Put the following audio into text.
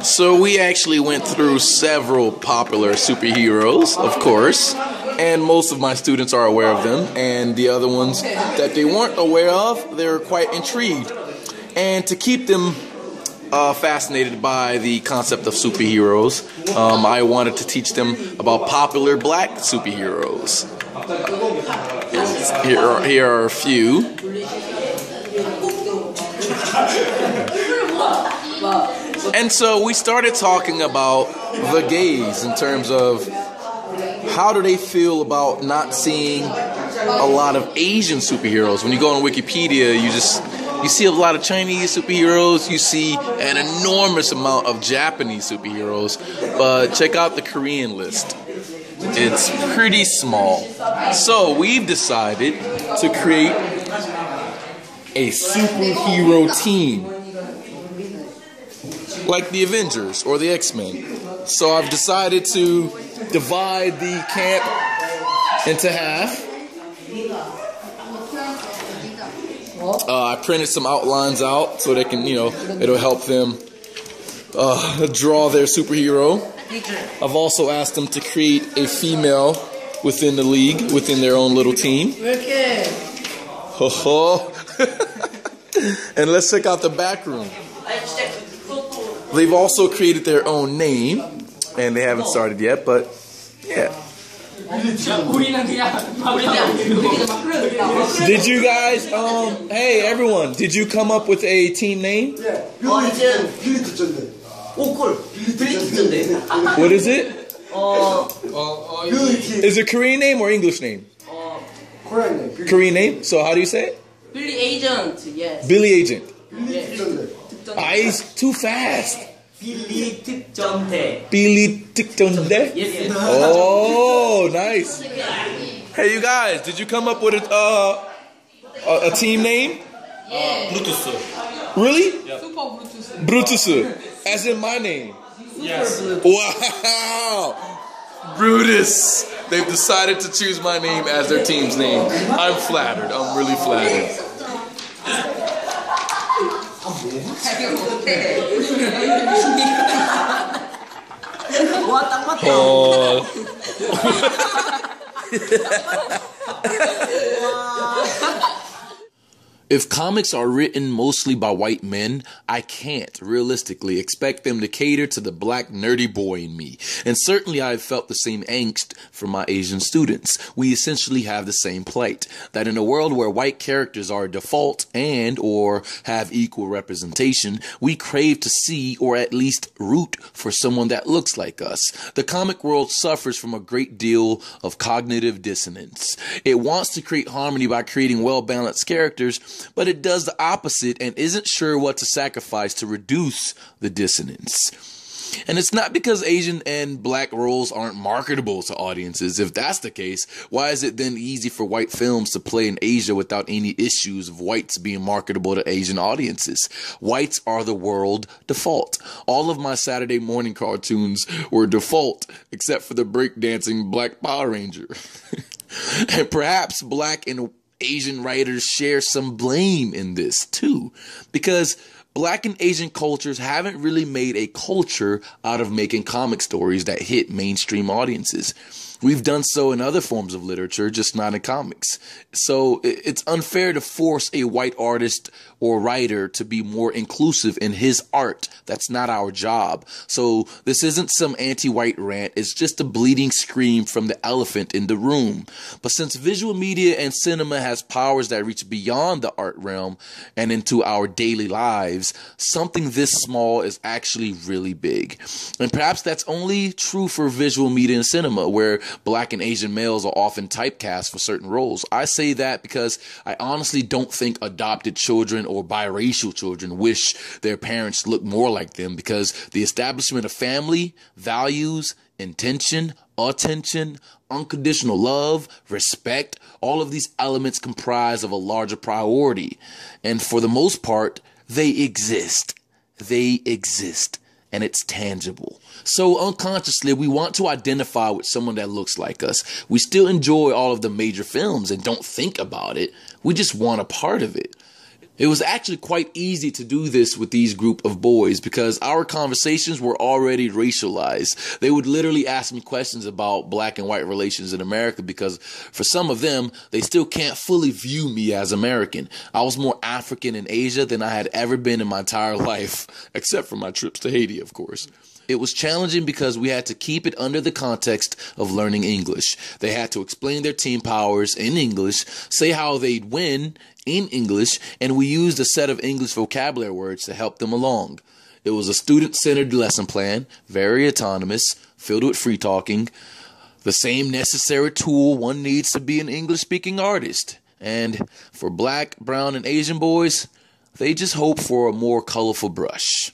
So we actually went through several popular superheroes, of course, and most of my students are aware of them, and the other ones that they weren't aware of, they're quite intrigued. And to keep them fascinated by the concept of superheroes, I wanted to teach them about popular black superheroes. Here are a few. And so we started talking about the gays in terms of how do they feel about not seeing a lot of Asian superheroes. When you go on Wikipedia, you see a lot of Chinese superheroes, you see an enormous amount of Japanese superheroes, but check out the Korean list. It's pretty small. So we've decided to create a superhero team, like the Avengers or the X-Men. So I've decided to divide the camp into half. I printed some outlines out so they can, it'll help them draw their superhero. I've also asked them to create a female within the league, within their own little team. Ho ho. And let's check out the back room. They've also created their own name, and they haven't started yet, but yeah. Did you guys, hey everyone, did you come up with a team name? What is it? Is it Korean name or English name? Korean name? So how do you say it? Billy Agent, yes. Billy Agent. Yes. He's too fast. Billy Tikjonde. Billy Tikjonde? Yes. Oh, nice. Hey, you guys, did you come up with a team name? Bluetooth. Really? Yep. Super Brutus. Brutus, as in my name. Yes. Wow, Brutus. They've decided to choose my name as their team's name. I'm flattered. I'm really flattered. Oh. If comics are written mostly by white men, I can't, realistically, expect them to cater to the black nerdy boy in me. And certainly I've felt the same angst from my Asian students. We essentially have the same plight, that in a world where white characters are default and or have equal representation, we crave to see or at least root for someone that looks like us. The comic world suffers from a great deal of cognitive dissonance. It wants to create harmony by creating well-balanced characters, but it does the opposite and isn't sure what to sacrifice to reduce the dissonance. And it's not because Asian and black roles aren't marketable to audiences. If that's the case, why is it then easy for white films to play in Asia without any issues of whites being marketable to Asian audiences? Whites are the world default. All of my Saturday morning cartoons were default, except for the breakdancing Black Power Ranger. And perhaps black and Asian writers share some blame in this too, because black and Asian cultures haven't really made a culture out of making comic stories that hit mainstream audiences. We've done so in other forms of literature, just not in comics. So it's unfair to force a white artist or writer to be more inclusive in his art. That's not our job. So this isn't some anti-white rant. It's just a bleeding scream from the elephant in the room. But since visual media and cinema has powers that reach beyond the art realm and into our daily lives, something this small is actually really big. And perhaps that's only true for visual media and cinema, where black and Asian males are often typecast for certain roles. I say that because I honestly don't think adopted children or biracial children wish their parents looked more like them, because the establishment of family, values, intention, attention, unconditional love, respect, all of these elements comprise of a larger priority. And for the most part, they exist. They exist. And it's tangible. So unconsciously, we want to identify with someone that looks like us. We still enjoy all of the major films and don't think about it. We just want a part of it. It was actually quite easy to do this with these group of boys because our conversations were already racialized. They would literally ask me questions about black and white relations in America because for some of them, they still can't fully view me as American. I was more African in Asia than I had ever been in my entire life, except for my trips to Haiti, of course. It was challenging because we had to keep it under the context of learning English. They had to explain their team powers in English, say how they'd win in English, and we used a set of English vocabulary words to help them along. It was a student-centered lesson plan, very autonomous, filled with free talking, the same necessary tool one needs to be an English-speaking artist. And for black, brown, and Asian boys, they just hope for a more colorful brush.